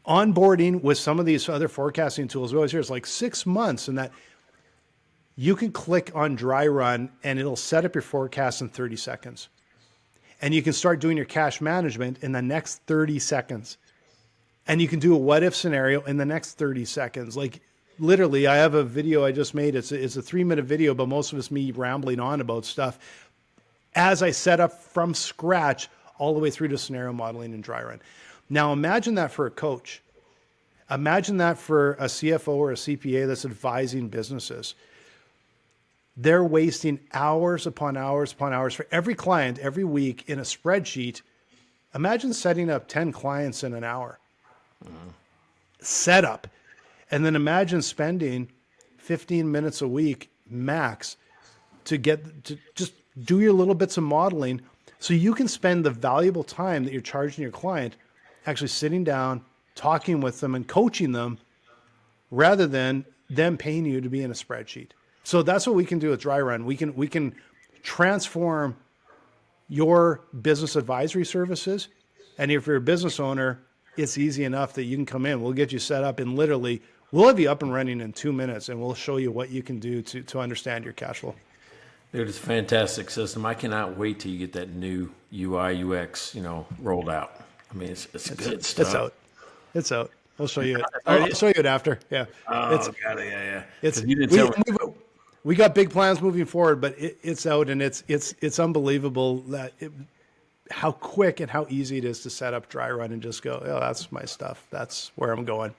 Speaker 3: Onboarding with some of these other forecasting tools, we always hear it's like 6 months, and that you can click on dry run and it'll set up your forecast in 30 seconds. And you can start doing your cash management in the next 30 seconds. And you can do a what if scenario in the next 30 seconds. Like, literally, I have a video I just made. It's a 3-minute video, but most of it's me rambling on about stuff as I set up from scratch all the way through to scenario modeling and dry run. Now imagine that for a coach. Imagine that for a CFO or a CPA that's advising businesses. They're wasting hours upon hours upon hours for every client every week in a spreadsheet. Imagine setting up 10 clients in an hour. Setup. And then imagine spending 15 minutes a week max to just do your little bits of modeling, so you can spend the valuable time that you're charging your client actually sitting down, talking with them and coaching them, rather than them paying you to be in a spreadsheet. So that's what we can do with dry run. We can transform your business advisory services. And if you're a business owner, it's easy enough that you can come in. We'll get you set up, and literally we'll have you up and running in 2 minutes, and we'll show you what you can do to understand your cash flow.
Speaker 2: Dude, it's a fantastic system. I cannot wait till you get that new UI UX, rolled out. I mean, it's good stuff.
Speaker 3: It's out. We'll show you it. I'll show you it after. Yeah.
Speaker 2: Oh, got it. Yeah.
Speaker 3: We got big plans moving forward, but it's out, and it's unbelievable that how quick and how easy it is to set up dry run and just go, oh, that's my stuff. That's where I'm going.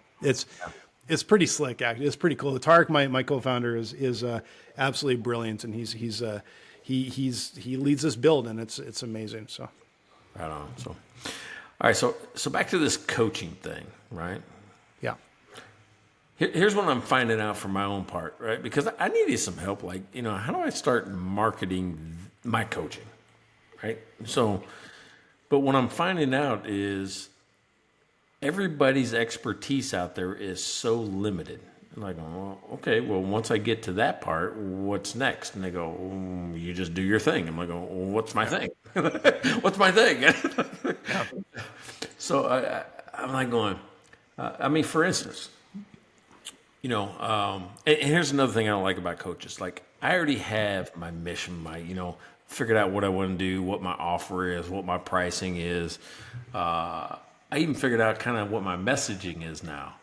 Speaker 3: It's pretty slick. Actually, it's pretty cool. Tarek, my co-founder, is absolutely brilliant, and he leads this build, and it's amazing. So,
Speaker 2: Right on. So, all right. So back to this coaching thing, right?
Speaker 3: yeah,
Speaker 2: Here's what I'm finding out for my own part, right? Because I needed some help. Like, how do I start marketing my coaching, right? So, but what I'm finding out is everybody's expertise out there is so limited. And I go, well, okay, well, once I get to that part, what's next? And they go, you just do your thing. I'm like, well, what's my thing? What's my thing? So I'm like going, for instance, and here's another thing I don't like about coaches. Like, I already have my mission, figured out what I want to do, what my offer is, what my pricing is. I even figured out kind of what my messaging is now.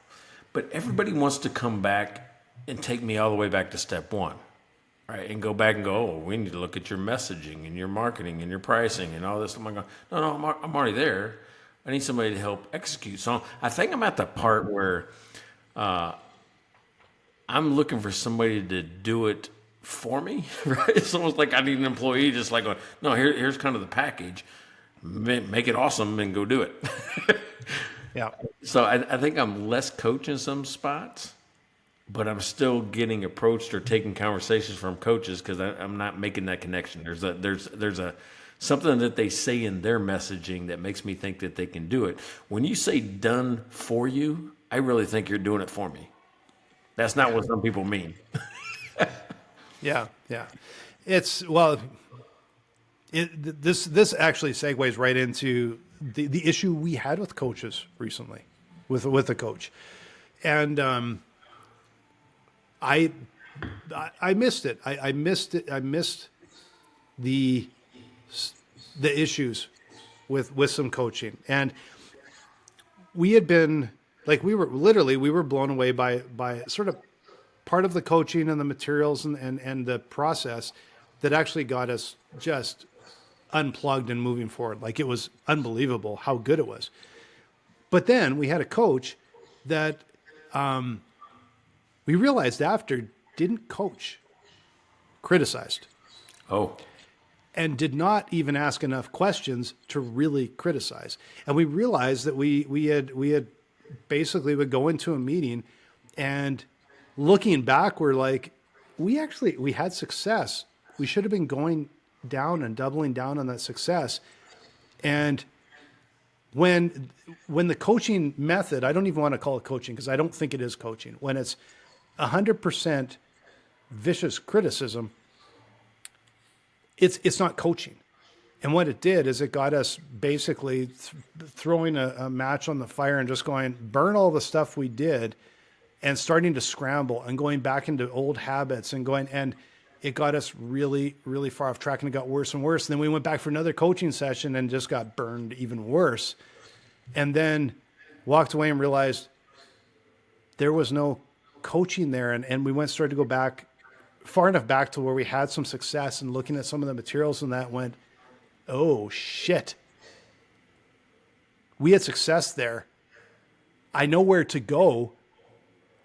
Speaker 2: But everybody wants to come back and take me all the way back to step one, right? And go back and go, oh, we need to look at your messaging and your marketing and your pricing and all this. I'm like, no, I'm already there. I need somebody to help execute. So I think I'm at the part where I'm looking for somebody to do it for me, right? It's almost like I need an employee just like, no, here's kind of the package. Make it awesome and go do it.
Speaker 3: yeah.
Speaker 2: So I think I'm less coach in some spots, but I'm still getting approached or taking conversations from coaches because I'm not making that connection. There's a something that they say in their messaging that makes me think that they can do it. When you say done for you, I really think you're doing it for me. That's not what some people mean.
Speaker 3: Yeah. This actually segues right into the issue we had with coaches recently, with a coach, and I missed it. I missed it. I missed the issues with some coaching, and we had been like we were blown away by sort of part of the coaching and the materials and the process that actually got us just unplugged and moving forward. Like, it was unbelievable how good it was. But then we had a coach that we realized after didn't coach, criticized.
Speaker 2: Oh.
Speaker 3: And did not even ask enough questions to really criticize. And we realized that we had basically would go into a meeting, and looking back, we're like, we had success. We should have been going down and doubling down on that success. And when the coaching method, I don't even want to call it coaching because I don't think it is coaching. When it's 100% vicious criticism, it's not coaching. And what it did is it got us basically throwing a match on the fire and just going, burn all the stuff we did, and starting to scramble and going back into old habits and it got us really, really far off track, and it got worse and worse. And then we went back for another coaching session and just got burned even worse. And then walked away and realized there was no coaching there. And we started to go back far enough back to where we had some success, and looking at some of the materials and that went, oh shit, we had success there. I know where to go.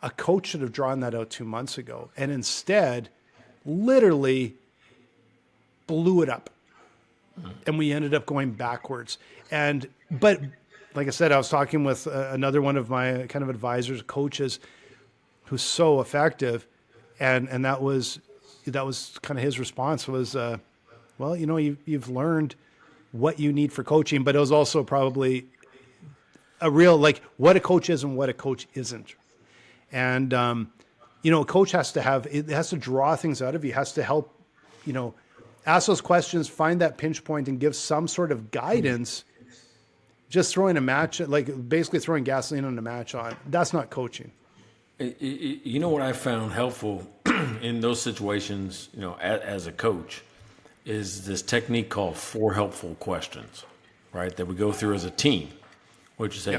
Speaker 3: A coach should have drawn that out 2 months ago, and instead literally blew it up. And we ended up going backwards. But like I said, I was talking with another one of my kind of advisors, coaches, who's so effective. And that was kind of his response was, well, you've learned what you need for coaching, but it was also probably a real, like, what a coach is and what a coach isn't. And, a coach has to draw things out of you, has to help, ask those questions, find that pinch point, and give some sort of guidance. Just throwing a match, like basically throwing gasoline on a match on, that's not coaching.
Speaker 2: You know what I found helpful in those situations, as a coach, is this technique called 4 helpful questions, right? That we go through as a team, which is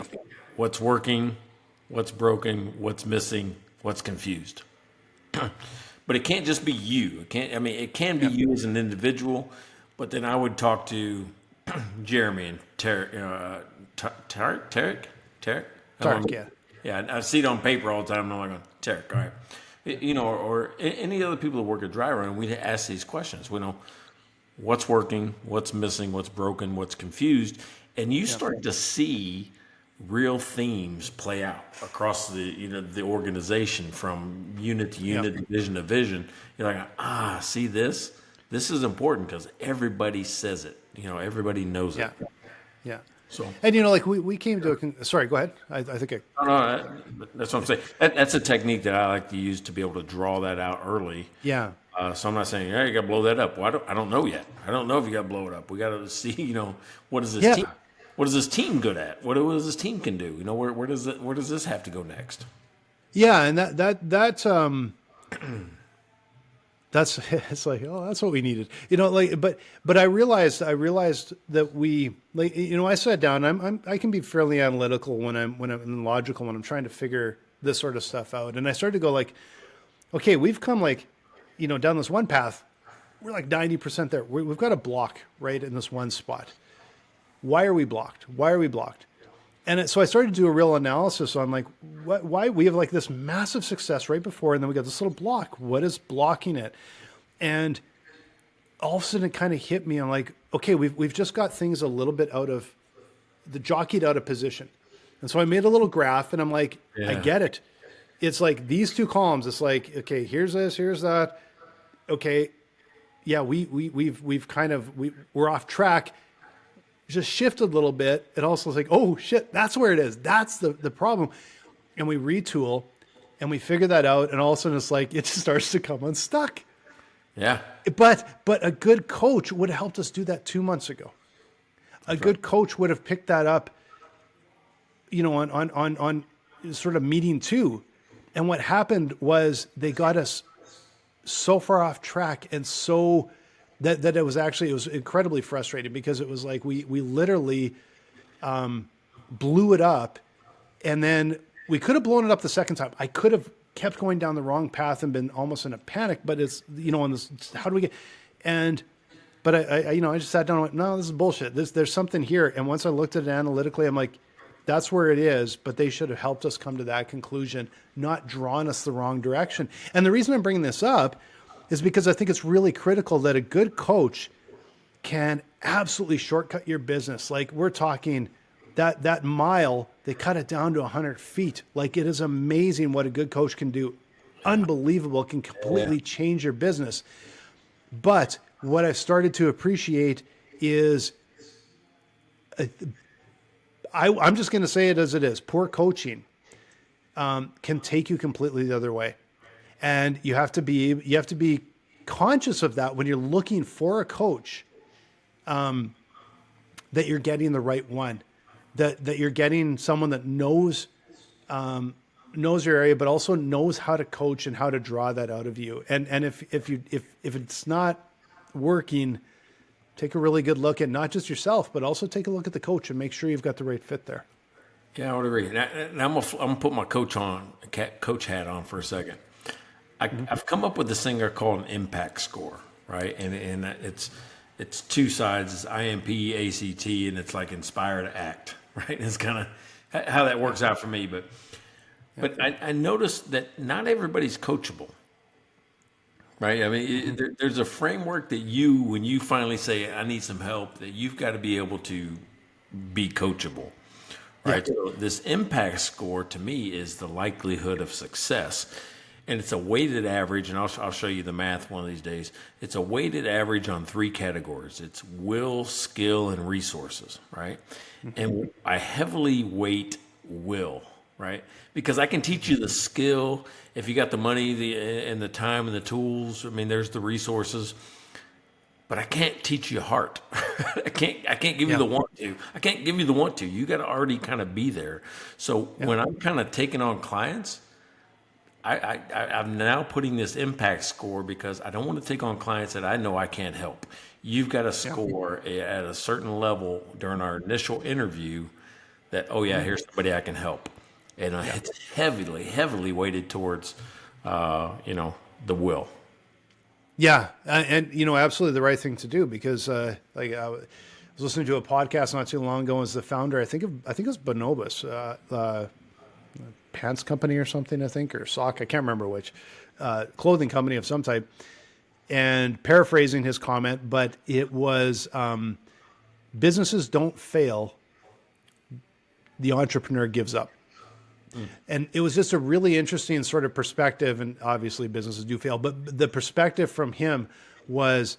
Speaker 2: what's working, what's broken, what's missing, what's confused. But it can't just be you. It can be you as an individual, but then I would talk to Jeremy and Tarek.
Speaker 3: Tarek, yeah.
Speaker 2: Yeah, I see it on paper all the time, and I'm like, Tarek, all right. Or any other people that work at dry run, we ask these questions. We know what's working, what's missing, what's broken, what's confused, and you start to see real themes play out across the organization from unit to unit, division to division. You're like, see this? This is important because everybody says it. Everybody knows it.
Speaker 3: Yeah.
Speaker 2: So,
Speaker 3: and like we came to sorry, go ahead. I think
Speaker 2: that's what I'm saying. That's a technique that I like to use to be able to draw that out early.
Speaker 3: Yeah.
Speaker 2: So I'm not saying, you got to blow that up. Well, I don't know yet. I don't know if you got to blow it up. We got to see, what is this team? What is this team good at? What does this team can do? Where does this have to go next?
Speaker 3: Yeah, and that's it's like, oh, that's what we needed, but I realized that we, I sat down. I can be fairly analytical when I'm logical when I'm trying to figure this sort of stuff out, and I started to go like, okay, we've come down this one path, we're like 90% there. We've got a block right in this one spot. Why are we blocked? And so I started to do a real analysis on like why we have like this massive success right before, and then we got this little block. What is blocking it? And all of a sudden it kind of hit me. I'm like, okay, we've just got things a little bit jockeyed out of position. And so I made a little graph, and I'm like, I get it. It's like these two columns. It's like, okay, here's this, here's that. Okay, yeah, we're off track. Just shifted a little bit. It also was like, oh shit, that's where it is. That's the problem. And we retool and we figure that out. And all of a sudden it's like, it just starts to come unstuck.
Speaker 2: Yeah.
Speaker 3: But a good coach would have helped us do that 2 months ago. A good coach would have picked that up, on sort of meeting 2. And what happened was they got us so far off track and so that it was incredibly frustrating, because it was like we literally blew it up, and then we could have blown it up the second time. I could have kept going down the wrong path and been almost in a panic, but it's, on this, how do we get, but I just sat down and went, no, this is bullshit. There's something here. And once I looked at it analytically, I'm like, that's where it is, but they should have helped us come to that conclusion, not drawn us the wrong direction. And the reason I'm bringing this up is because I think it's really critical that a good coach can absolutely shortcut your business. Like we're talking that mile, they cut it down to 100 feet. Like it is amazing what a good coach can do. Unbelievable, can completely change your business. But what I've started to appreciate is, I'm just going to say it as it is. Poor coaching can take you completely the other way. And you have to be conscious of that when you're looking for a coach, that you're getting the right one, that you're getting someone that knows your area, but also knows how to coach and how to draw that out of you. And if it's not working, take a really good look at not just yourself, but also take a look at the coach and make sure you've got the right fit there.
Speaker 2: Yeah, I would agree. And I'm gonna put my coach hat on for a second. I've come up with this thing I call an impact score, right? And it's two sides. It's IMP, ACT, and it's like inspire to act, right? It's kind of how that works out for me. But I noticed that not everybody's coachable, right? I mean, there's a framework that when you finally say, I need some help, that you've got to be able to be coachable, right? Yeah. So this impact score to me is the likelihood of success. And it's a weighted average, and I'll show you the math one of these days. It's a weighted average on 3 categories. It's will, skill, and resources, right? Mm-hmm. And I heavily weight will, right? Because I can teach you the skill if you got the money, and the time and the tools. I mean, there's the resources, but I can't teach you heart. I can't give you the want to. I can't give you the want to. You got to already kind of be there. So when I'm kind of taking on clients, I'm now putting this impact score because I don't want to take on clients that I know I can't help. You've got to score at a certain level during our initial interview that, here's somebody I can help. And it's heavily weighted towards, the will.
Speaker 3: Yeah. And absolutely the right thing to do, because I was listening to a podcast not too long ago as the founder, I think it was Bonobos, pants company or something, I think, or sock. I can't remember which, clothing company of some type. And paraphrasing his comment, but it was businesses don't fail. The entrepreneur gives up. And it was just a really interesting sort of perspective. And obviously businesses do fail, but the perspective from him was,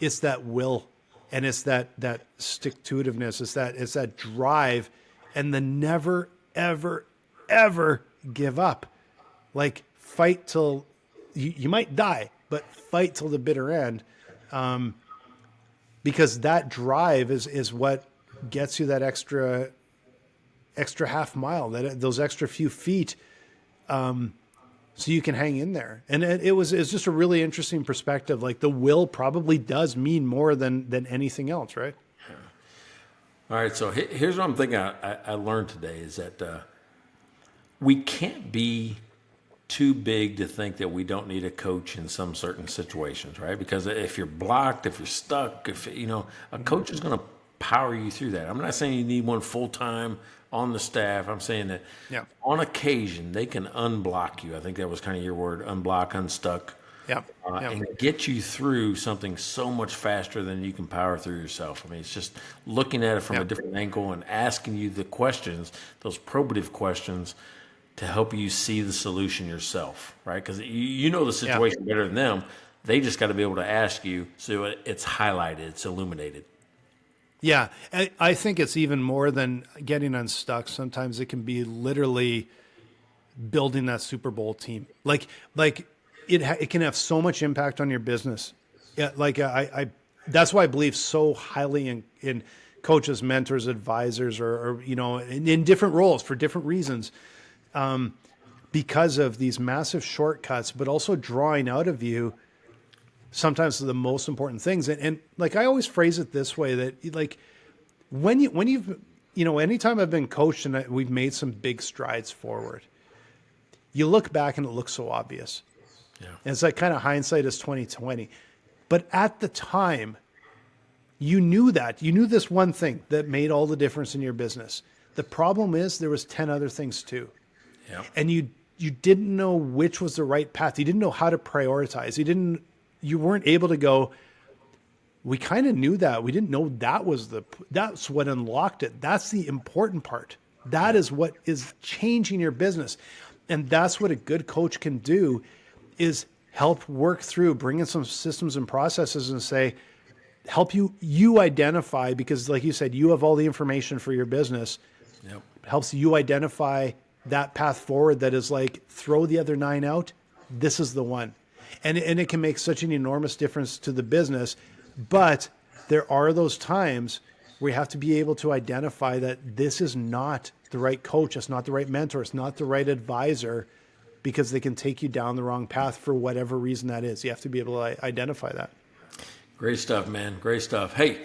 Speaker 3: it's that will, and it's that stick-to-itiveness. It's that drive, and the never, ever, ever give up. Like, fight till you might die, but fight till the bitter end. Because that drive is what gets you that extra half mile, those extra few feet, so you can hang in there. And it's just a really interesting perspective. Like, the will probably does mean more than anything else, right?
Speaker 2: All right, so here's what I'm thinking I learned today is that we can't be too big to think that we don't need a coach in some certain situations, right? Because if you're blocked, if you're stuck, a coach is going to power you through that. I'm not saying you need one full-time on the staff. I'm saying that on occasion they can unblock you. I think that was kind of your word, unblock, unstuck. And get you through something so much faster than you can power through yourself. I mean, it's just looking at it from a different angle and asking you the questions, those probative questions, to help you see the solution yourself, right? Because you know the situation better than them. They just got to be able to ask you, so it's highlighted, it's illuminated.
Speaker 3: Yeah, I think it's even more than getting unstuck. Sometimes it can be literally building that Super Bowl team. Like it can have so much impact on your business. Yeah, like I that's why I believe so highly in coaches, mentors, advisors, or in different roles for different reasons. Because of these massive shortcuts, but also drawing out of you sometimes the most important things. And like, I always phrase it this way, that like, when you've, anytime I've been coached and we've made some big strides forward, you look back and it looks so obvious. Yeah. And it's like, kind of hindsight is 2020. But at the time, you knew this one thing that made all the difference in your business. The problem is there was 10 other things too. Yeah. And you didn't know which was the right path. You didn't know how to prioritize. You weren't able to go, we kind of knew that. We didn't know that's what unlocked it. That's the important part. That is what is changing your business. And that's what a good coach can do, is help work through, bring in some systems and processes and say, help you identify, because like you said, you have all the information for your business. Yep. Helps you identify that path forward that is like, throw the other 9 out. This is the one. And it can make such an enormous difference to the business. But there are those times where you have to be able to identify that this is not the right coach. It's not the right mentor. It's not the right advisor, because they can take you down the wrong path for whatever reason that is. You have to be able to identify that. Great
Speaker 2: stuff, man. Great stuff. Hey,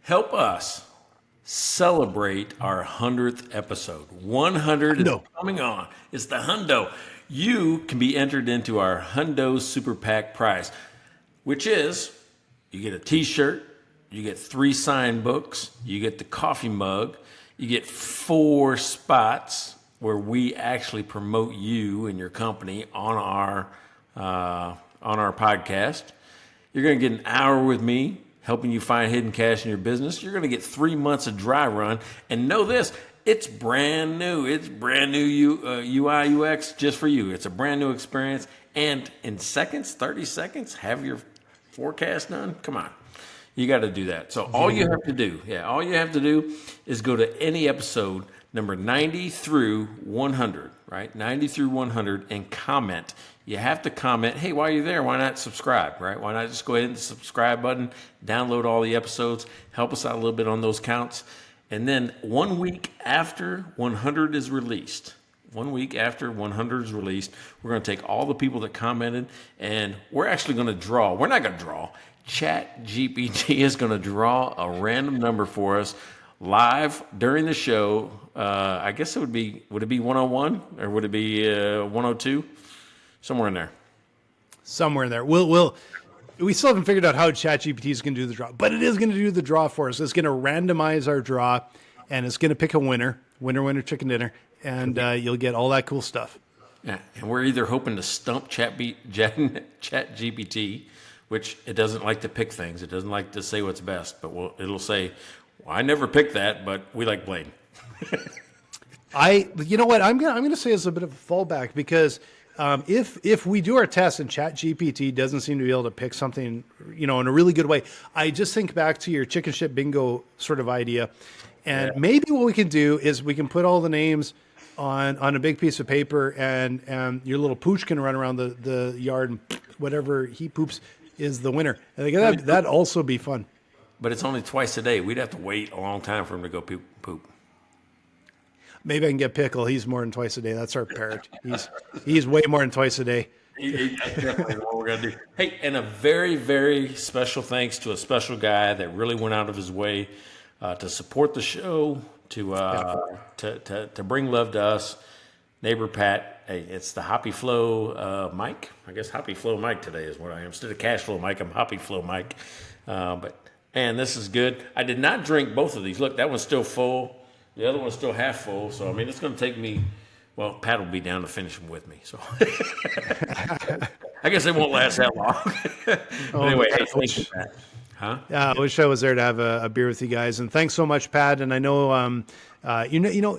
Speaker 2: help us celebrate our 100th episode. 100 is coming on. It's the hundo. You can be entered into our Hundo Super Pack prize, which is, you get a t-shirt, you get 3 signed books, you get the coffee mug, you get 4 spots where we actually promote you and your company on our podcast. You're going to get an hour with me helping you find hidden cash in your business. You're going to get 3 months of dry run. And know this, it's brand new. It's brand new UI, UX just for you. It's a brand new experience. And in 30 seconds, have your forecast done? Come on. You got to do that. So all you have to do is go to any episode, number 90 through 100, right? 90 through 100, and comment. You have to comment, hey, while you're there, why not subscribe, right? Why not just go ahead and subscribe button, download all the episodes, help us out a little bit on those counts. And then 1 week after 100 is released, we're going to take all the people that commented, and we're actually going to draw. We're not going to draw. ChatGPT is going to draw a random number for us live during the show. I guess would it be 101 or would it be 102? Somewhere in there. We still haven't figured out how ChatGPT is going to do the draw, but it is going to do the draw for us. It's going to randomize our draw, and it's going to pick a winner, chicken dinner.
Speaker 3: and you'll get all that cool stuff.
Speaker 2: Yeah, and we're either hoping to stump Chat GPT, which it doesn't like to pick things. It doesn't like to say what's best, but it'll say, well, I never picked that, but we like Blaine.
Speaker 3: You know what? I'm gonna say it's a bit of a fallback because if we do our test and Chat GPT doesn't seem to be able to pick something, in a really good way, I just think back to your chicken shit bingo sort of idea, and maybe what we can do is we can put all the names on a big piece of paper, and your little pooch can run around the yard, and whatever he poops is the winner. I think that'd also be fun.
Speaker 2: But it's only twice a day. We'd have to wait a long time for him to go poop.
Speaker 3: Maybe I can get Pickle. He's more than twice a day. That's our parrot. He's way more than twice a day.
Speaker 2: That's definitely what we're gonna do. Hey, and a very, very special thanks to a special guy that really went out of his way to support the show, to bring love to us. Neighbor Pat. Hey, it's the Hoppy Flow Mike. I guess Hoppy Flow Mike today is what I am. Instead of Cash Flow Mike, I'm Hoppy Flow Mike. And this is good. I did not drink both of these. Look, that one's still full. The other one's still half full. So, I mean, it's going to take me, well, Pat will be down to finish them with me. So, I guess it won't last that long. Anyway, hey, thank you, Pat. Huh?
Speaker 3: Yeah, I wish I was there to have a beer with you guys. And thanks so much, Pat. And I know,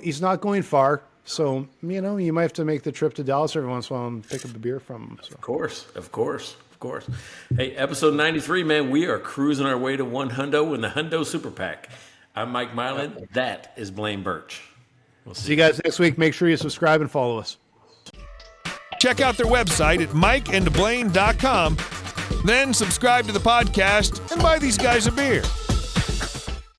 Speaker 3: he's not going far. So, you might have to make the trip to Dallas every once in a while and pick up a beer from him. So.
Speaker 2: Of course. Hey, episode 93, man, we are cruising our way to one hundo in the Hundo Super Pack. I'm Mike Mylan. That is Blaine Birch. We'll
Speaker 3: see you guys next week. Make sure you subscribe and follow us.
Speaker 4: Check out their website at mikeandblaine.com. Then subscribe to the podcast and buy these guys a beer.